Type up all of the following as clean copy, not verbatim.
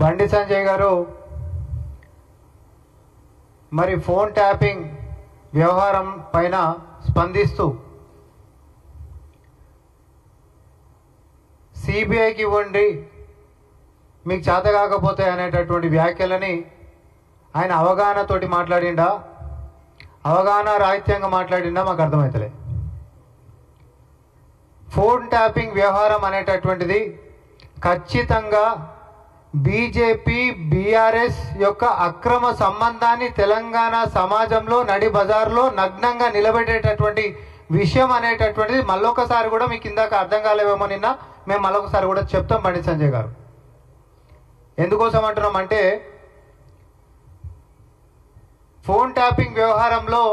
బండి సంజయ్ గారు మరి phone tapping వ్యవహారం పైన స్పందిస్తూ సిబిఐకి ఇవ్వండి మీకు చేత కాకపోతే అనేటటువంటి వ్యాఖ్యలని ఆయన అవగాహనతోటి మాట్లాడిండా, అవగాహన రాహిత్యంగా మాట్లాడిండా మాకు అర్థమవుతలే. ఫోన్ ట్యాపింగ్ వ్యవహారం అనేటటువంటిది ఖచ్చితంగా బీజేపీ బీఆర్ఎస్ యొక్క అక్రమ సంబంధాన్ని తెలంగాణ సమాజంలో నడి బజార్లో నగ్నంగా నిలబెట్టేటటువంటి విషయం అనేటటువంటిది మళ్ళొకసారి కూడా మీకు ఇందాక అర్థం కాలేవేమో నిన్న మేము మళ్ళొకసారి కూడా చెప్తాం. బండి సంజయ్ గారు ఎందుకోసం అంటున్నామంటే ఫోన్ ట్యాపింగ్ వ్యవహారంలో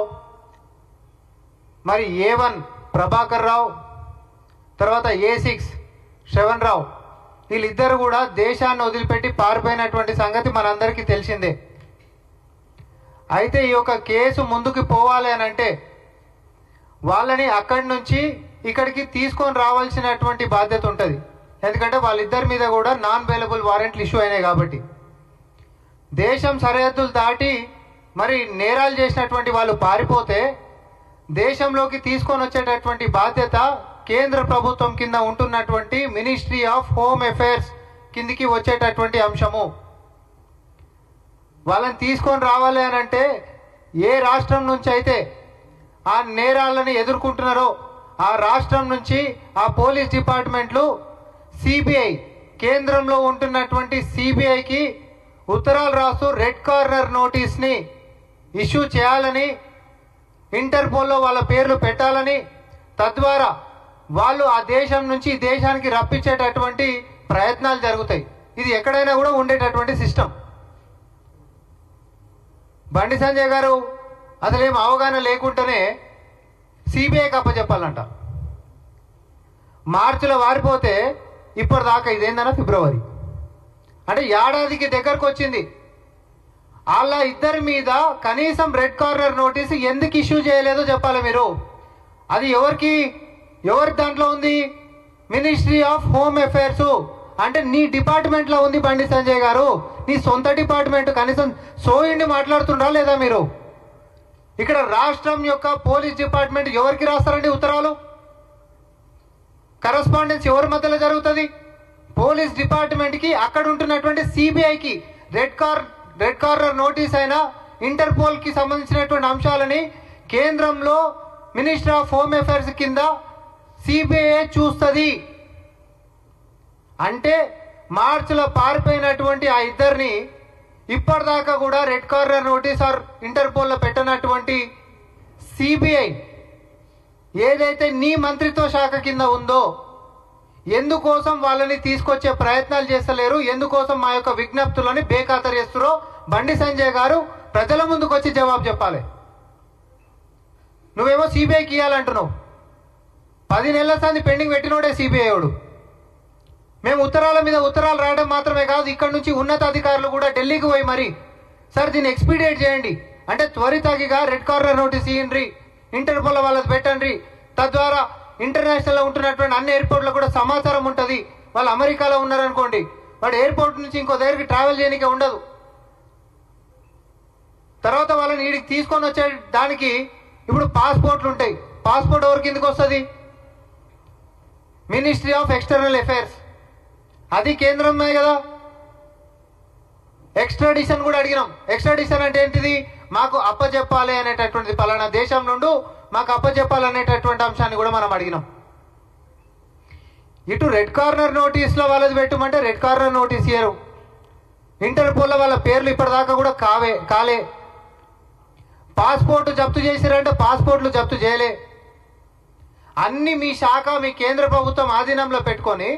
మరి A1 ప్రభాకర్ రావు, తర్వాత A6 శ్రవణ్ రావు, వీళ్ళిద్దరు కూడా దేశాన్ని వదిలిపెట్టి పారిపోయినటువంటి సంగతి మనందరికీ తెలిసిందే. అయితే ఈ యొక్క కేసు ముందుకు పోవాలి అని అంటే వాళ్ళని అక్కడి నుంచి ఇక్కడికి తీసుకొని రావాల్సినటువంటి బాధ్యత ఉంటుంది. ఎందుకంటే వాళ్ళిద్దరి మీద కూడా నాన్ అవైలబుల్ వారెంట్లు ఇష్యూ అయినాయి కాబట్టి దేశం సరిహద్దులు దాటి మరి నేరాలు చేసినటువంటి వాళ్ళు పారిపోతే దేశంలోకి తీసుకొని వచ్చేటటువంటి బాధ్యత కేంద్ర ప్రభుత్వం కింద ఉంటున్నటువంటి మినిస్ట్రీ ఆఫ్ హోమ్ అఫైర్స్ కిందికి వచ్చేటటువంటి అంశము. వాళ్ళని తీసుకొని రావాలి అని అంటే ఏ రాష్ట్రం నుంచి అయితే ఆ నేరాలని ఎదుర్కొంటున్నారో ఆ రాష్ట్రం నుంచి ఆ పోలీస్ డిపార్ట్మెంట్లు సిబిఐ కేంద్రంలో ఉంటున్నటువంటి సిబిఐకి ఉత్తరాలు రాస్తూ రెడ్ కార్నర్ నోటీస్ని ఇష్యూ చేయాలని, ఇంటర్పోల్లో వాళ్ళ పేర్లు పెట్టాలని, తద్వారా వాళ్ళు ఆ దేశం నుంచి ఈ దేశానికి రప్పించేటటువంటి ప్రయత్నాలు జరుగుతాయి. ఇది ఎక్కడైనా కూడా ఉండేటటువంటి సిస్టమ్. బండి సంజయ్ గారు అసలేం అవగాహన లేకుండానే సిబిఐకి అప్పచెప్పాలంట. మార్చిలో వారిపోతే ఇప్పటిదాకా ఇదేందన్నా ఫిబ్రవరి అంటే ఏడాదికి దగ్గరకు వచ్చింది. వాళ్ళ ఇద్దరి మీద కనీసం రెడ్ కార్నర్ నోటీసు ఎందుకు ఇష్యూ చేయలేదో చెప్పాలి మీరు. అది ఎవరి దాంట్లో ఉంది? మినిస్ట్రీ ఆఫ్ హోమ్ అఫైర్స్ అంటే నీ డిపార్ట్మెంట్లో ఉంది బండి సంజయ్ గారు. నీ సొంత డిపార్ట్మెంట్ కనీసం సోయిండి మాట్లాడుతుండ్రా లేదా మీరు? ఇక్కడ రాష్ట్రం యొక్క పోలీస్ డిపార్ట్మెంట్ ఎవరికి రాస్తారండి ఉత్తరాలు? కరస్పాండెన్స్ ఎవరి మధ్యలో జరుగుతుంది? పోలీస్ డిపార్ట్మెంట్కి అక్కడ ఉంటున్నటువంటి సిబిఐకి రెడ్ కార్నర్ నోటీస్ అయినా ఇంటర్పోల్కి సంబంధించినటువంటి అంశాలని కేంద్రంలో మినిస్టర్ ఆఫ్ హోమ్ అఫైర్స్ కింద సిబిఐ చూస్తుంది. అంటే మార్చిలో పారిపోయినటువంటి ఆ ఇద్దరిని ఇప్పటిదాకా కూడా రెడ్ కార్నర్ నోటీస్ ఆర్ ఇంటర్పోల్లో పెట్టినటువంటి సిబిఐ ఏదైతే నీ మంత్రిత్వ శాఖ కింద ఉందో ఎందుకోసం వాళ్ళని తీసుకొచ్చే ప్రయత్నాలు చేస్తలేరు? ఎందుకోసం మా యొక్క విజ్ఞప్తులని బేఖాతరు చేస్తారో బండి సంజయ్ గారు ప్రజల ముందుకు వచ్చి జవాబు చెప్పాలి. నువ్వేమో సిబిఐకి ఇవ్వాలంటున్నావు. 10 నెలల సంది పెండింగ్ పెట్టినోడే సిబిఐ వాడు. మేము ఉత్తరాల మీద ఉత్తరాలు రాయడం మాత్రమే కాదు, ఇక్కడ నుంచి ఉన్నతాధికారులు కూడా ఢిల్లీకి పోయి మరి సార్ దీన్ని ఎక్స్పీడియేట్ చేయండి అంటే త్వరితగిగా రెడ్ కార్నర్ నోటీస్ ఇవ్వండి, ఇంటర్పోల్ వాళ్ళది పెట్టండి. తద్వారా ఇంటర్నేషనల్లో ఉంటున్నటువంటి అన్ని ఎయిర్పోర్ట్లో కూడా సమాచారం ఉంటుంది. వాళ్ళు అమెరికాలో ఉన్నారనుకోండి, వాడు ఎయిర్పోర్ట్ నుంచి ఇంకో దగ్గరికి ట్రావెల్ చేయడానికి ఉండదు. తర్వాత వాళ్ళని వీడికి తీసుకొని వచ్చే దానికి ఇప్పుడు పాస్పోర్ట్లు ఉంటాయి. పాస్పోర్ట్ ఎవరి కిందకి వస్తుంది? Ministry of external affairs. అది కేంద్రమే కదా. ఎక్స్ట్రాడిషన్ కూడా అడిగినాం. ఎక్స్ట్రాడిషన్ అంటే ఏంటిది? మాకు అప్పచెప్పాలి అనేటటువంటిది, పలానా దేశం నుండి మాకు అప్పచెప్పాలనేటటువంటి అంశాన్ని కూడా మనం అడిగినాం. ఇటు రెడ్ కార్నర్ నోటీస్లో వాళ్ళది పెట్టమంటే రెడ్ కార్నర్ నోటీస్ ఇయ్యరు. ఇంటర్పోల్లో వాళ్ళ పేర్లు ఇప్పటిదాకా కూడా కాలే. పాస్పోర్టు జప్తు చేసిరంటే పాస్పోర్ట్లు జప్తు చేయలే. అన్ని మీ శాఖ మీ కేంద్ర ప్రభుత్వం ఆధీనంలో పెట్టుకొని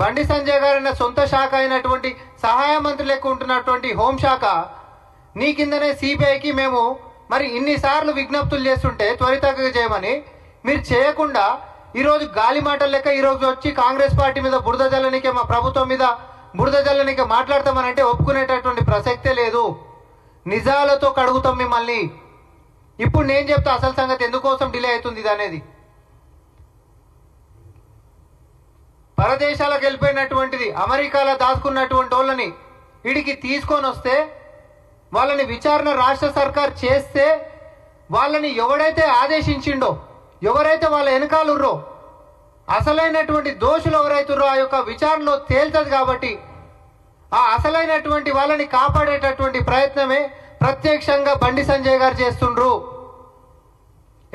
బండి సంజయ్ గారి సొంత శాఖ అయినటువంటి సహాయ మంత్రి లెక్క ఉంటున్నటువంటి హోంశాఖ నీ కిందనే సిబిఐకి మేము మరి ఇన్నిసార్లు విజ్ఞప్తులు చేస్తుంటే త్వరితగా చేయమని మీరు చేయకుండా ఈరోజు గాలి మాటల లెక్క ఈరోజు వచ్చి కాంగ్రెస్ పార్టీ మీద బురద జల్లనికే, మా ప్రభుత్వం మీద బురద జల్లనికే మాట్లాడతామనంటే ఒప్పుకునేటటువంటి ప్రసక్తే లేదు. నిజాలతో కడుగుతాం మిమ్మల్ని. ఇప్పుడు నేను చెప్తా అసలు సంగతి ఎందుకోసం డిలే అవుతుంది ఇది అనేది. పరదేశాలకు వెళ్ళిపోయినటువంటిది అమెరికాలో దాచుకున్నటువంటి వాళ్ళని వీడికి తీసుకొని వస్తే వాళ్ళని విచారణ రాష్ట్ర సర్కార్ చేస్తే వాళ్ళని ఎవడైతే ఆదేశించిండో, ఎవరైతే వాళ్ళ వెనకాలుర్రో, అసలైనటువంటి దోషులు ఎవరైతుర్రో ఆ యొక్క విచారణలో తేల్తది. కాబట్టి ఆ అసలైనటువంటి వాళ్ళని కాపాడేటటువంటి ప్రయత్నమే ప్రత్యక్షంగా బండి సంజయ్ గారు చేస్తుండ్రు.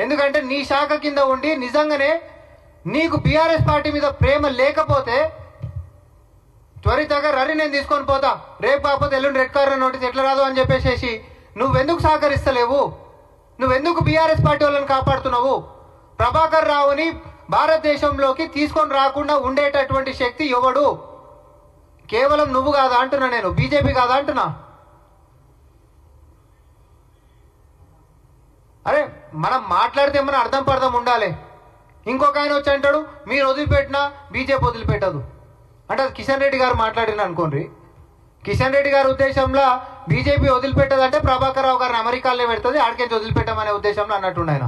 ఎందుకంటే నీ శాఖ కింద ఉండి నిజంగానే నీకు బీఆర్ఎస్ పార్టీ మీద ప్రేమ లేకపోతే త్వరితగా రరి నేను తీసుకొని పోతా, రేపు కాకపోతే ఎల్లుండి రెడ్ కార్నర్ నోటీస్ ఎట్లా రాదు అని చెప్పేసి నువ్వెందుకు సహకరిస్తలేవు? నువ్వెందుకు బీఆర్ఎస్ పార్టీ వాళ్ళని కాపాడుతున్నావు? ప్రభాకర్ రావుని భారతదేశంలోకి తీసుకొని రాకుండా ఉండేటటువంటి శక్తి ఎవడు? కేవలం నువ్వు కాదా అంటున్నా, నేను బీజేపీ కాదా అంటున్నా. అరే మనం మాట్లాడితే ఏమన్నా అర్థం పర్థం ఉండాలి. ఇంకొక ఆయన వచ్చి అంటాడు మీరు వదిలిపెట్టినా బీజేపీ వదిలిపెట్టదు అంటే అది కిషన్ రెడ్డి గారు మాట్లాడిన అనుకోండి. కిషన్ రెడ్డి గారి ఉద్దేశంలో బీజేపీ వదిలిపెట్టదంటే ప్రభాకర్ రావు గారిని అమెరికాలో పెడుతుంది, ఆడికెంచి వదిలిపెట్టమనే ఉద్దేశంలో అన్నట్టుండ ఆయన.